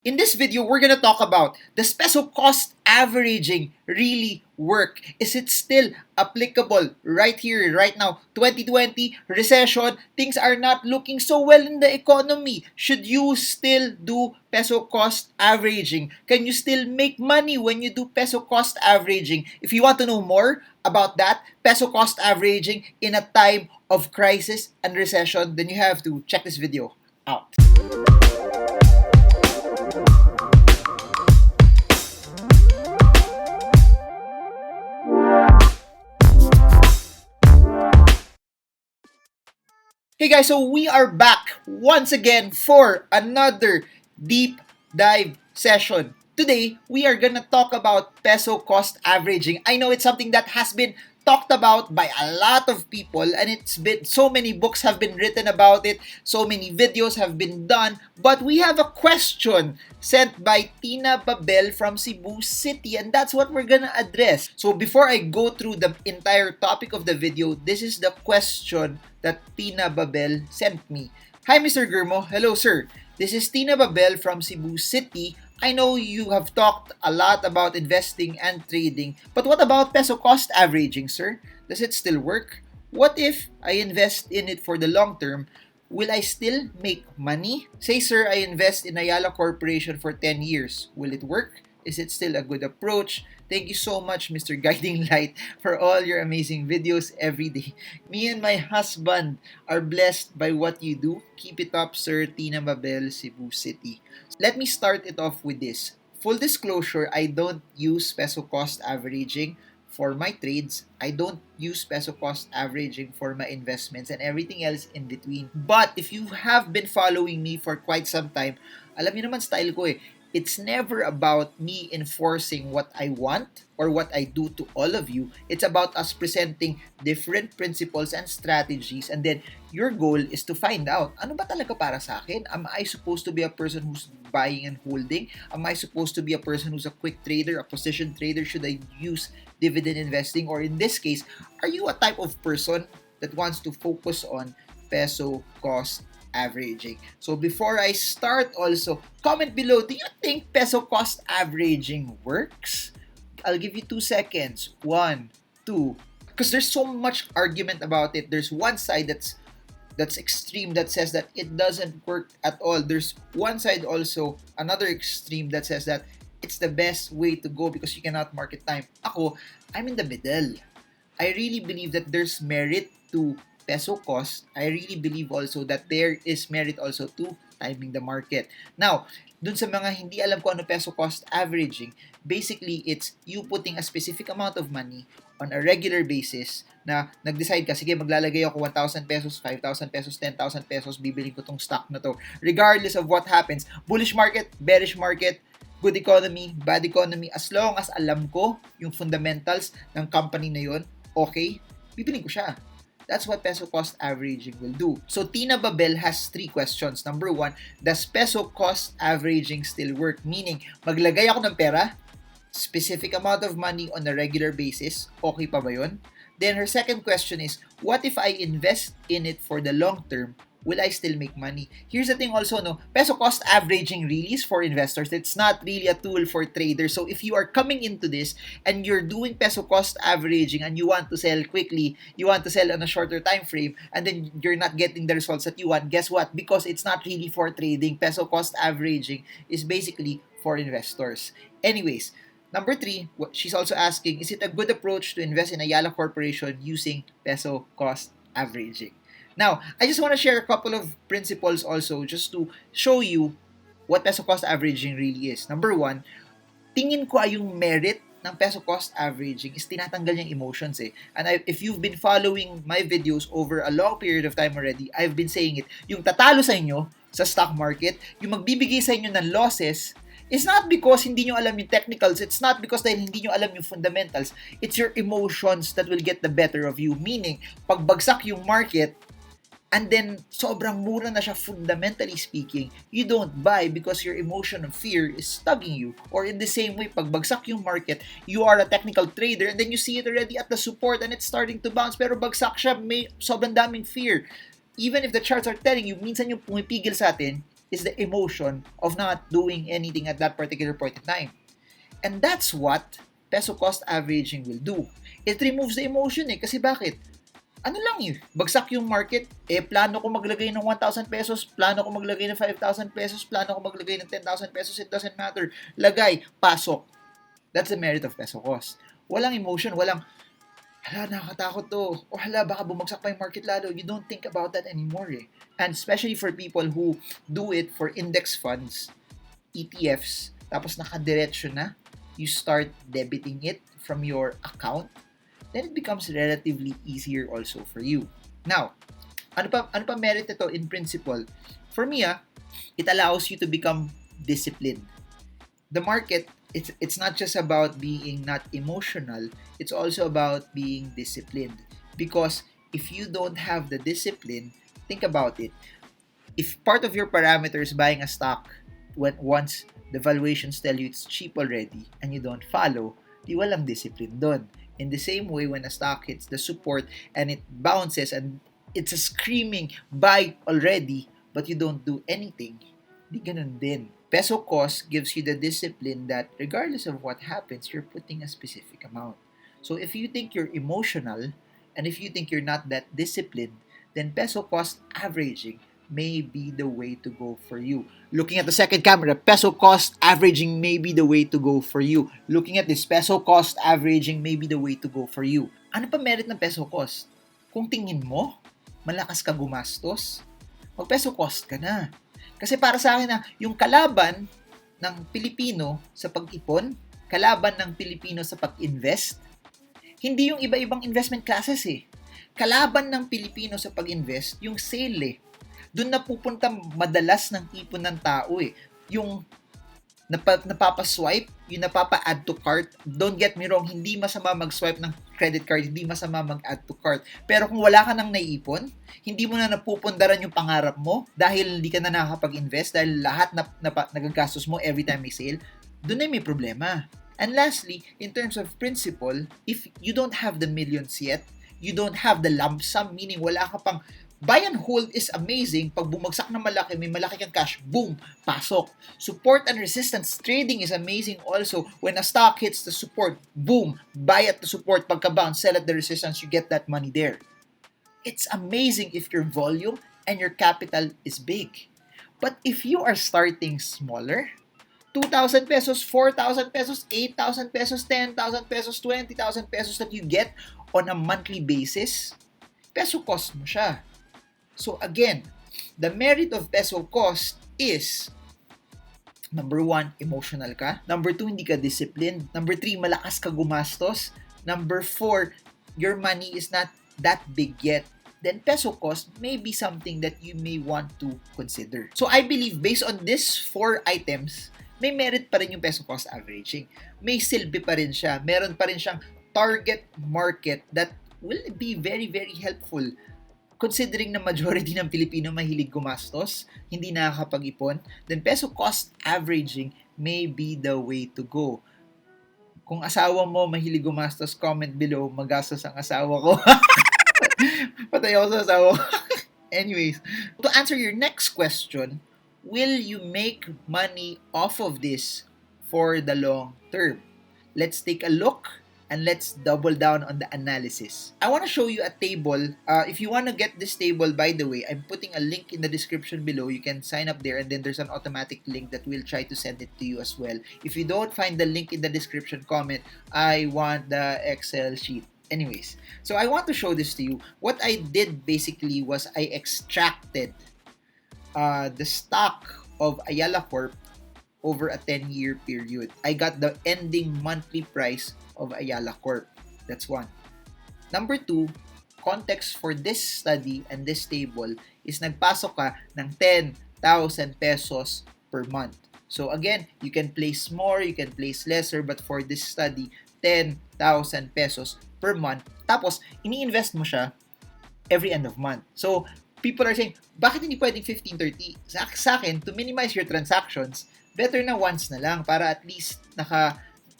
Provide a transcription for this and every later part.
In this video, we're gonna talk about, does peso cost averaging really work? Is it still applicable right here, right now? 2020, recession, things are not looking so well in the economy. Should you still do peso cost averaging? Can you still make money when you do peso cost averaging? If you want to know more about that, peso cost averaging in a time of crisis and recession, then you have to check this video out. Hey guys, so we are back once again for another deep dive session. Today, we are gonna talk about peso cost averaging. I know it's something that has been talked about by a lot of people, and it's been so many books have been written about it, so many videos have been done, but we have a question sent by Tina Babelle from Cebu City, and that's what we're gonna address. So before I go through the entire topic of the video, this is the question that Tina Babelle sent me. Hi Mr. Germo, hello sir. This is Tina Babelle from Cebu City. I know you have talked a lot about investing and trading, but what about peso cost averaging, sir? Does it still work? What if I invest in it for the long term? Will I still make money? Say, sir, I invest in Ayala Corporation for 10 years. Will it work? Is it still a good approach? Thank you so much, Mr. Guiding Light, for all your amazing videos every day. Me and my husband are blessed by what you do. Keep it up, sir. Tina Babelle, Cebu City. Let me start it off with this. Full disclosure, I don't use peso cost averaging for my trades. I don't use peso cost averaging for my investments and everything else in between. But if you have been following me for quite some time, alam niyo naman style ko eh. It's never about me enforcing what I want or what I do to all of you. It's about us presenting different principles and strategies, and then your goal is to find out, ano ba talaga para sa akin? Am I supposed to be a person who's buying and holding? Am I supposed to be a person who's a quick trader, a position trader? Should I use dividend investing? Or in this case, are you a type of person that wants to focus on peso cost averaging? So before I start also, comment below, do you think peso cost averaging works? I'll give you 2 seconds. 1, 2. Because there's so much argument about it. There's one side that's extreme that says that it doesn't work at all. There's one side also, another extreme that says that it's the best way to go because you cannot market time. Ako, I'm in the middle. I really believe that there's merit to peso cost. I really believe also that there is merit also to timing the market. Now, dun sa mga hindi alam ko ano peso cost averaging, basically it's you putting a specific amount of money on a regular basis na nag-decide ka, sige maglalagay ako 1,000 pesos, 5,000 pesos, 10,000 pesos, bibiling ko tong stock na to. Regardless of what happens, bullish market, bearish market, good economy, bad economy, as long as alam ko yung fundamentals ng company na yon, okay, bibiling ko siya. That's what peso cost averaging will do. So Tina Babelle has 3 questions. Number 1, does peso cost averaging still work? Meaning, maglagay ako ng pera, specific amount of money on a regular basis, okay pa ba yun? Then her second question is, what if I invest in it for the long term? Will I still make money? Here's the thing also, no, peso cost averaging really is for investors. It's not really a tool for traders. So if you are coming into this and you're doing peso cost averaging and you want to sell quickly, you want to sell on a shorter time frame, and then you're not getting the results that you want, guess what? Because it's not really for trading. Peso cost averaging is basically for investors. Anyways, number 3, she's also asking, is it a good approach to invest in Ayala Corporation using peso cost averaging? Now, I just want to share a couple of principles also just to show you what peso cost averaging really is. Number 1, tingin ko ay yung merit ng peso cost averaging is tinatanggal niyang emotions eh. And if you've been following my videos over a long period of time already, I've been saying it. Yung tatalo sa inyo sa stock market, yung magbibigay sa inyo ng losses, it's not because hindi nyo alam yung technicals. It's not because dahil hindi nyo alam yung fundamentals. It's your emotions that will get the better of you. Meaning, pag bagsak yung market, and then sobrang mura na siya fundamentally speaking, you don't buy because your emotion of fear is tugging you. Or in the same way, pag bagsak yung market, you are a technical trader and then you see it already at the support and it's starting to bounce, pero bagsak siya, may sobrang daming fear. Even if the charts are telling you, minsan yung pumipigil sa atin, is the emotion of not doing anything at that particular point in time. And that's what peso cost averaging will do. It removes the emotion eh. Kasi bakit? Ano lang yun? Bagsak yung market. Plano ko maglagay ng 1,000 pesos, plano ko maglagay ng 5,000 pesos, plano ko maglagay ng 10,000 pesos. It doesn't matter. Lagay, pasok. That's the merit of peso cost. Walang emotion, walang, nakakatakot to. O baka bumagsak pa yung market lalo. You don't think about that anymore eh. And especially for people who do it for index funds, ETFs, tapos nakadiretso na, you start debiting it from your account, then it becomes relatively easier also for you. Now, ano pa merit ito in principle? For me, it allows you to become disciplined. The market, it's not just about being not emotional, it's also about being disciplined. Because if you don't have the discipline, think about it. If part of your parameters buying a stock, once the valuations tell you it's cheap already and you don't follow, di walang discipline doon. In the same way, when a stock hits the support and it bounces and it's a screaming buy already, but you don't do anything, di ganun din. Peso cost gives you the discipline that regardless of what happens, you're putting a specific amount. So if you think you're emotional and if you think you're not that disciplined, then peso cost averaging may be the way to go for you. Looking at the second camera, peso cost averaging may be the way to go for you. Looking at this, peso cost averaging may be the way to go for you. Ano pa merit ng peso cost? Kung tingin mo, malakas ka gumastos, mag-peso cost ka na. Kasi para sa akin yung kalaban ng Pilipino sa pag-ipon, kalaban ng Pilipino sa pag-invest, hindi yung iba-ibang investment classes eh. Kalaban ng Pilipino sa pag-invest, yung sale eh. Doon na pupunta madalas ng ipon ng tao eh. Yung napapaswipe, yung napapa-add to cart. Don't get me wrong, hindi masama mag-swipe ng credit card, hindi masama mag-add to cart. Pero kung wala ka nang naiipon, hindi mo na napupundaran yung pangarap mo dahil hindi ka na nakakapag-invest, dahil lahat nagagastos mo every time may sale, doon na may problema. And lastly, in terms of principle, if you don't have the millions yet, you don't have the lump sum, meaning wala ka pang buy and hold is amazing. Pag bumagsak na malaki, may malaki kang cash, boom, pasok. Support and resistance trading is amazing also. When a stock hits the support, boom, buy at the support. Pagka-bounce, sell at the resistance, you get that money there. It's amazing if your volume and your capital is big. But if you are starting smaller, 2,000 pesos, 4,000 pesos, 8,000 pesos, 10,000 pesos, 20,000 pesos that you get on a monthly basis, peso cost mo siya. So again, the merit of peso cost is, number 1, emotional ka. Number 2, hindi ka disciplined. Number 3, malakas ka gumastos. Number 4, your money is not that big yet. Then peso cost may be something that you may want to consider. So I believe based on these 4 items, may merit pa rin yung peso cost averaging. May silbi pa rin siya. Meron pa rin siyang target market that will be very, very helpful. Considering na majority ng Pilipino mahilig gumastos, hindi nakakapag-ipon, then peso cost averaging may be the way to go. Kung asawa mo mahilig gumastos, comment below, magastos ang asawa ko. Patay ako sa asawa ko. Anyways, to answer your next question, will you make money off of this for the long term? Let's take a look and let's double down on the analysis. I want to show you a table. If you want to get this table, by the way, I'm putting a link in the description below. You can sign up there and then there's an automatic link that will try to send it to you as well. If you don't find the link in the description, comment, I want the Excel sheet. Anyways, so I want to show this to you. What I did basically was I extracted the stock of Ayala Corp over a 10-year period. I got the ending monthly price of Ayala Corp. That's 1. Number 2, context for this study and this table is nagpasok ka ng 10,000 pesos per month. So again, you can place more, you can place lesser, but for this study, 10,000 pesos per month. Tapos, ini-invest mo siya every end of month. So, people are saying, bakit hindi pwedeng 15-30? Sa akin, to minimize your transactions, better na once na lang para at least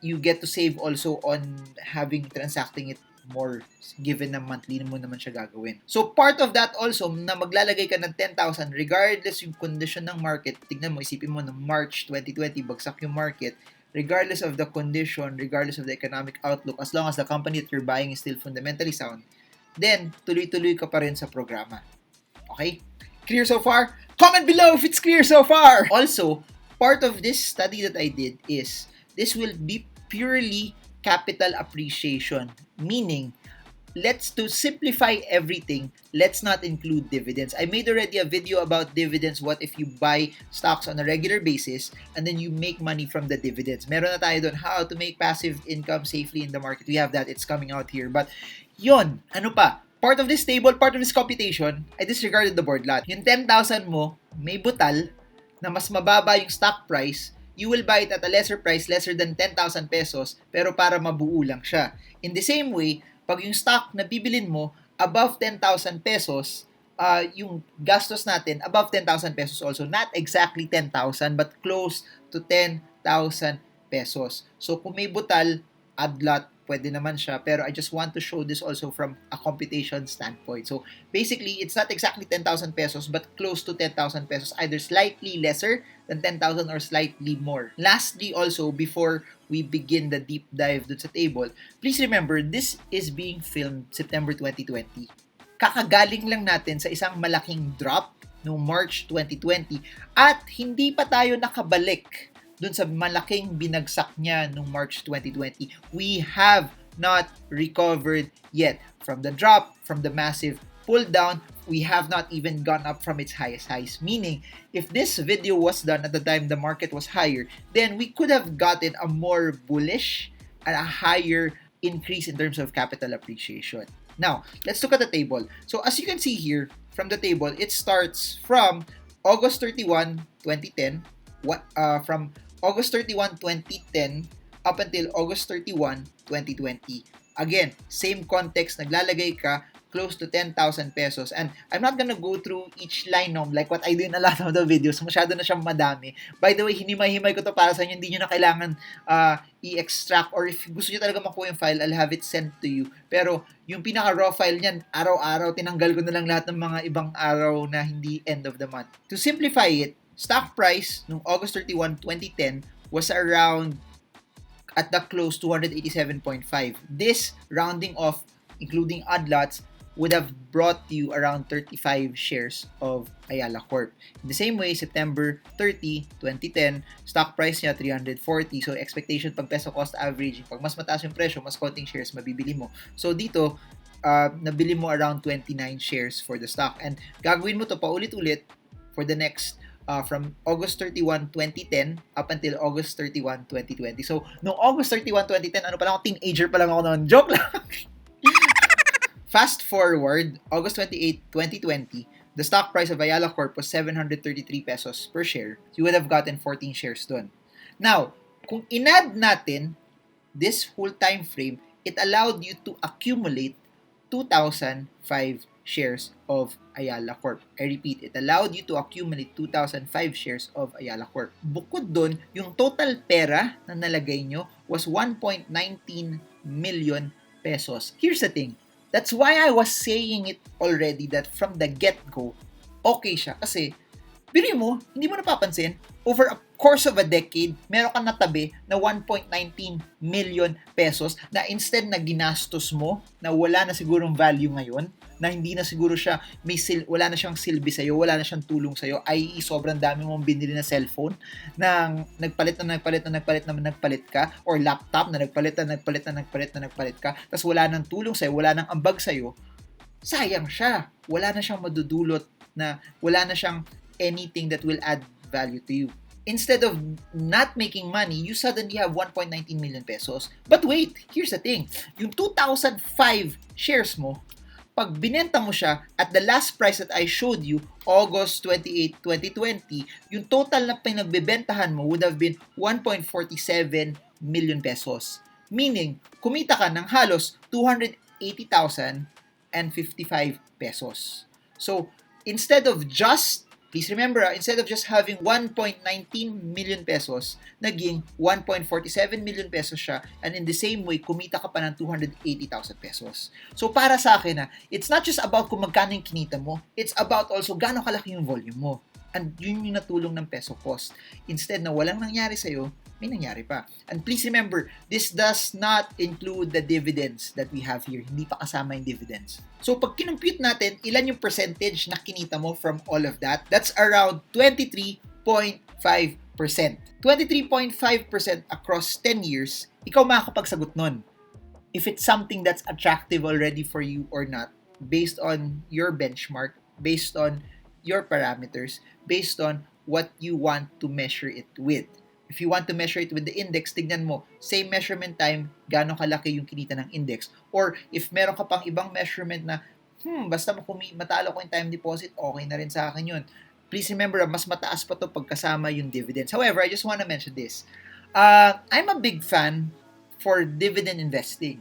you get to save also on having transacting it more given na monthly mo naman siya gagawin. So, part of that also, na maglalagay ka ng 10,000 regardless yung condition ng market. Tignan mo, isipin mo na March 2020, bagsak yung market. Regardless of the condition, regardless of the economic outlook, as long as the company that you're buying is still fundamentally sound, then tuloy-tuloy ka pa rin sa programa. Okay? Clear so far? Comment below if it's clear so far! Also, part of this study that I did is, this will be purely capital appreciation. Meaning, to simplify everything, let's not include dividends. I made already a video about dividends. What if you buy stocks on a regular basis and then you make money from the dividends? Meron na tayo doon, how to make passive income safely in the market. We have that. It's coming out here. But yon, ano pa? Part of this table, part of this computation, I disregarded the board lot. Yung 10,000 mo, may butal na mas mababa yung stock price, you will buy it at a lesser price, lesser than 10,000 pesos, pero para mabuo lang siya. In the same way, pag yung stock na bibilin mo, above 10,000 pesos, yung gastos natin, above 10,000 pesos also. Not exactly 10,000, but close to 10,000 pesos. So, kung may butal, add lot, pwede naman siya, pero I just want to show this also from a computation standpoint. So, basically, it's not exactly 10,000 pesos, but close to 10,000 pesos, either slightly lesser than 10,000 or slightly more. Lastly, also, before we begin the deep dive dun sa table, please remember, this is being filmed September 2020. Kakagaling lang natin sa isang malaking drop noong March 2020 at hindi pa tayo nakabalik dun sa malaking binagsak niya noong March 2020. We have not recovered yet from the drop, from the massive pull down. We have not even gone up from its highest highs. Meaning, if this video was done at the time the market was higher, then we could have gotten a more bullish and a higher increase in terms of capital appreciation. Now, let's look at the table. So, as you can see here, from the table, it starts from August 31, 2010, from August 31, 2010 up until August 31, 2020. Again, same context, naglalagay ka close to 10,000 pesos. And I'm not gonna go through each line like what I do in a lot of the videos. Masyado na siyang madami. By the way, hinimay-himay ko to para sa inyo. Hindi nyo na kailangan i-extract, or if gusto nyo talaga makuha yung file, I'll have it sent to you. Pero yung pinaka-raw file niyan, araw-araw, tinanggal ko na lang lahat ng mga ibang araw na hindi end of the month. To simplify it, stock price noong August 31, 2010 was around at the close 287.5. This rounding off, including odd lots, would have brought you around 35 shares of Ayala Corp. In the same way, September 30, 2010, stock price niya 340. So, expectation pag peso cost averaging, pag mas mataas yung presyo, mas konting shares mabibili mo. So, dito, nabili mo around 29 shares for the stock. And gagawin mo to paulit-ulit for the next from August 31, 2010 up until August 31, 2020. So, noong August 31, 2010, ano pa lang ako, teenager pa lang ako noon. Joke lang! Fast forward, August 28, 2020, the stock price of Ayala Corp was 733 pesos per share. You would have gotten 14 shares dun. Now, kung in-add natin this whole time frame, it allowed you to accumulate 2,005 shares of Ayala Corp. I repeat, it allowed you to accumulate 2,005 shares of Ayala Corp. Bukod dun, yung total pera na nalagay nyo was 1.19 million pesos. Here's the thing. That's why I was saying it already that from the get-go, okay siya. Kasi, biro mo, hindi mo napapansin, over a course of a decade, meron kang natabi na 1.19 million pesos na instead na ginastos mo, na wala na sigurong value ngayon, na hindi na siguro siya, wala na siyang silbi sa'yo, wala na siyang tulong sa'yo, i.e. sobrang dami mong binili na cellphone, na nagpalit ka, or laptop na nagpalit ka, tapos wala nang tulong sa'yo, wala nang ambag sa'yo, sayang siya. Wala na siyang madudulot, na wala na siyang anything that will add value to you. Instead of not making money, you suddenly have 1.19 million pesos. But wait, here's the thing. Yung 2005 shares mo, pag binenta mo siya at the last price that I showed you, August 28, 2020, yung total na pinagbebentahan mo would have been 1.47 million pesos. Meaning, kumita ka ng halos 280,055 pesos. So, instead of just Please remember, instead of just having 1.19 million pesos, naging 1.47 million pesos siya, and in the same way, kumita ka pa ng 280,000 pesos. So para sa akin, it's not just about kung magkano yung kinita mo, it's about also gaano kalaki yung volume mo. And yun yung natulong ng peso cost. Instead na walang nangyari sa'yo, may nangyari pa. And please remember, this does not include the dividends that we have here. Hindi pa kasama yung dividends. So pag kinumpute natin, ilan yung percentage na kinita mo from all of that? That's around 23.5%. 23.5% across 10 years, ikaw makakapagsagot nun. If it's something that's attractive already for you or not, based on your benchmark, based on your parameters, based on what you want to measure it with. If you want to measure it with the index, tignan mo, same measurement time, gaano kalaki yung kinita ng index. Or if meron ka pang ibang measurement na, basta matalo ko yung time deposit, okay na rin sa akin yun. Please remember, mas mataas pa to pagkasama yung dividends. However, I just want to mention this. I'm a big fan for dividend investing.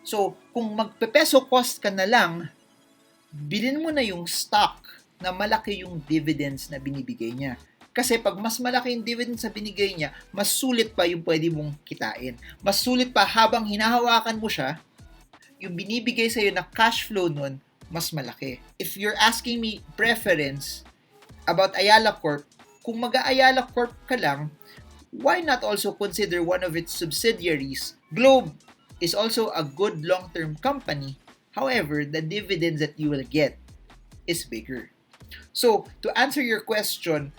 So, kung magpe-peso cost ka na lang, bilhin mo na yung stock na malaki yung dividends na binibigay niya. Kasi pag mas malaki yung dividends na binigay niya, mas sulit pa yung pwede mong kitain. Mas sulit pa habang hinahawakan mo siya, yung binibigay sa'yo na cash flow nun, mas malaki. If you're asking me preference about Ayala Corp, kung mag-Ayala Corp ka lang, why not also consider one of its subsidiaries? Globe is also a good long-term company. However, the dividends that you will get is bigger. So, to answer your question,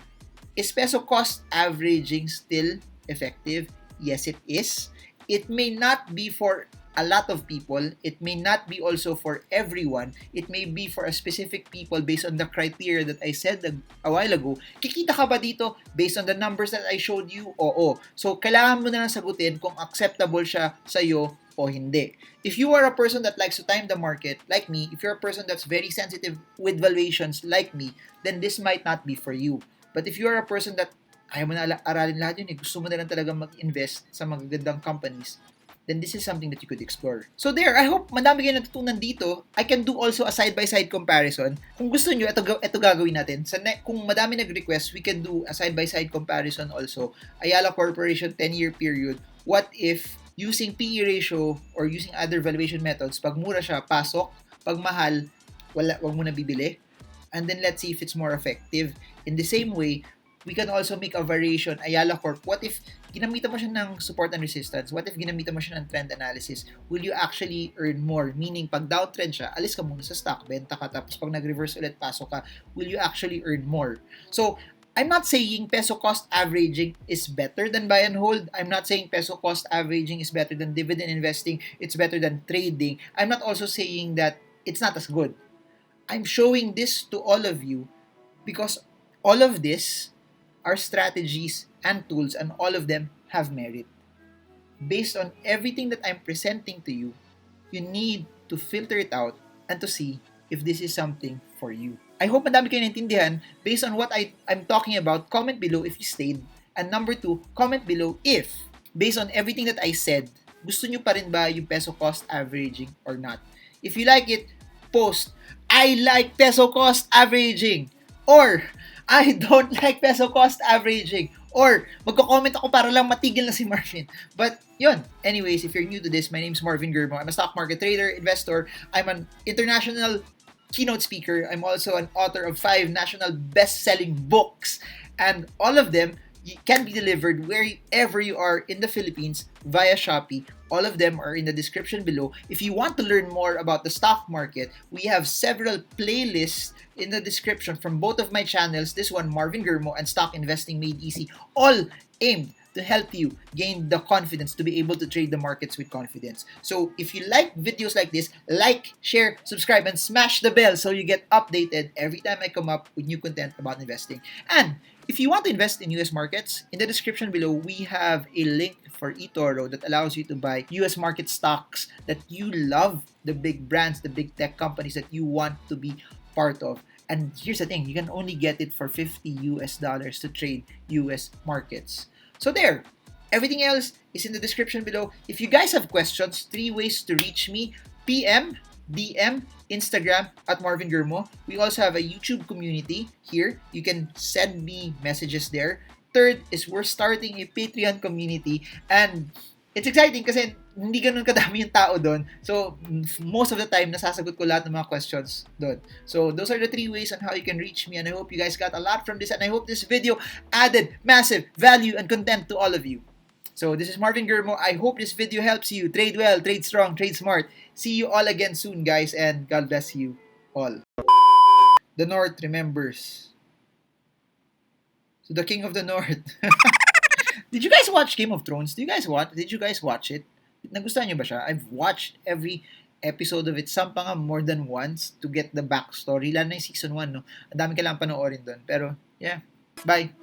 is peso cost averaging still effective? Yes, it is. It may not be for a lot of people. It may not be also for everyone. It may be for a specific people based on the criteria that I said a while ago. Kikita ka ba dito based on the numbers that I showed you? Oo. So, kailangan mo na lang sagutin kung acceptable siya sa'yo o hindi. If you are a person that likes to time the market, like me, if you're a person that's very sensitive with valuations, like me, then this might not be for you. But if you are a person that ayaw mo na aralin lahat yun, gusto mo na lang talaga mag-invest sa magagandang companies, then this is something that you could explore. So there, I hope madami kayo natutunan dito. I can do also a side-by-side comparison. Kung gusto nyo, ito gagawin natin. Kung madami nag-request, we can do a side-by-side comparison also. Ayala Corporation 10-year period. What if using PE ratio or using other valuation methods, pag mura siya, pasok. Pag mahal, wag mo na bibili. And then let's see if it's more effective. In the same way, we can also make a variation. Ayala Corp, what if ginamitan mo siya ng support and resistance? What if ginamitan mo siya ng trend analysis? Will you actually earn more? Meaning, pag downtrend siya, alis ka muna sa stock, benta ka, tapos pag nag-reverse ulit, pasok ka, will you actually earn more? So, I'm not saying peso cost averaging is better than buy and hold. I'm not saying peso cost averaging is better than dividend investing. It's better than trading. I'm not also saying that it's not as good. I'm showing this to all of you because all of this are strategies and tools, and all of them have merit. Based on everything that I'm presenting to you, you need to filter it out and to see if this is something for you. I hope madami kayo naintindihan. Based on what I'm talking about, comment below if you stayed. And number 2, comment below if, based on everything that I said, gusto nyo pa rin ba yung peso cost averaging or not? If you like it, post, I like peso cost averaging. Or, I don't like peso cost averaging. Or, magko-comment ako para lang matigil na si Marvin. But, yun. Anyways, if you're new to this, my name's Marvin Germo. I'm a stock market trader, investor. I'm an international keynote speaker. I'm also an author of 5 national best-selling books. And all of them can be delivered wherever you are in the Philippines via Shopee. All of them are in the description below. If you want to learn more about the stock market, we have several playlists in the description from both of my channels. This one, Marvin Germo, and Stock Investing Made Easy, all aimed to help you gain the confidence to be able to trade the markets with confidence. So if you like videos like this, like, share, subscribe, and smash the bell so you get updated every time I come up with new content about investing. And if you want to invest in US markets, in the description below, we have a link for eToro that allows you to buy US market stocks that you love, the big brands, the big tech companies that you want to be part of. And here's the thing, you can only get it for $50 to trade US markets. So there, everything else is in the description below. If you guys have questions, 3 ways to reach me: PM, DM, Instagram at Marvin Germo. We also have a YouTube community here. You can send me messages there. Third is we're starting a Patreon community, and it's exciting kasi hindi ganun kadami yung tao doon. So, most of the time, nasasagot ko lahat ng mga questions doon. So, those are the 3 ways on how you can reach me, and I hope you guys got a lot from this, and I hope this video added massive value and content to all of you. So, this is Marvin Germo. I hope this video helps you. Trade well, trade strong, trade smart. See you all again soon, guys, and God bless you all. The North remembers. So, the King of the North. Did you guys watch Game of Thrones? Did you guys watch it? Nagustuhan niyo ba siya? I've watched every episode of it. Some pa nga more than once to get the backstory. Lalo na yung season 1, no? Ang dami kailangan panoorin doon. Pero, yeah. Bye.